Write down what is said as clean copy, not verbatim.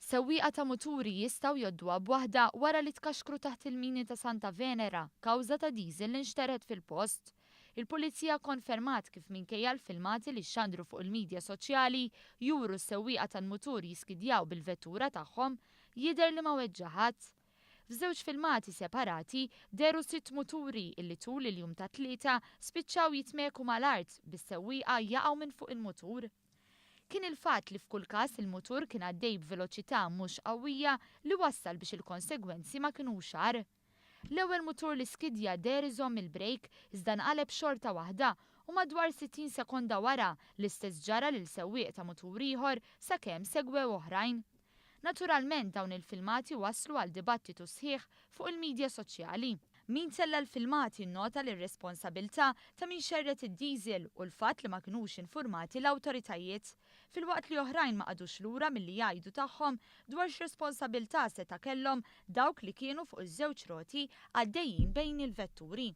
Sewwieqa ta' muturi jistgħu jgħodduha b'waħda wara li tkaxkru taħt il-mini ta' Santa Venera kawża ta' diesel li nxteret fil-post. Il-Pulizija konfermat kif minkejja l-filmati li xandru fuq il-medja soċjali juru s-sewwieqa tal-mutur jiskidjaw bil-vettura tagħhom jidher li ma weġġa ħadd. F'żewġ filmati separati deru Sitt muturi illi tul il-jum ta' tlieta spiċċaw jitmeku mal-art bis-sewwieqa jaqgħu minn fuq il-mutur. Kien il-fatt li f'kull każ il-mutur kien għaddej b'veloċità mhux qawwija li wassal biex il-konsegwenzi ma kinux xar. L-ewwel mutur li skidja der iżomm il-brejk iżda nqaleb xorta waħda u madwar 60 sekonda wara l-istess ġara lil sewwieq ta' mutur ieħor sakemm segwew oħrajn. Naturalment dawn il-filmati waslu għal dibattitu sħiħ fuq il-medja soċjali. Min sella l-filmati nnota l-responsabilità ta' min xerret id-diesel u l-fatt li ma kinux infurmati l-awtoritajiet, filwaqt li oħrajn ma qadux lura milli jgħidu tagħhom dwar x'responsabilità seta' kellhom dawk li kienu fuq iż-żewġ roti għaddejjin bejn il-vetturi.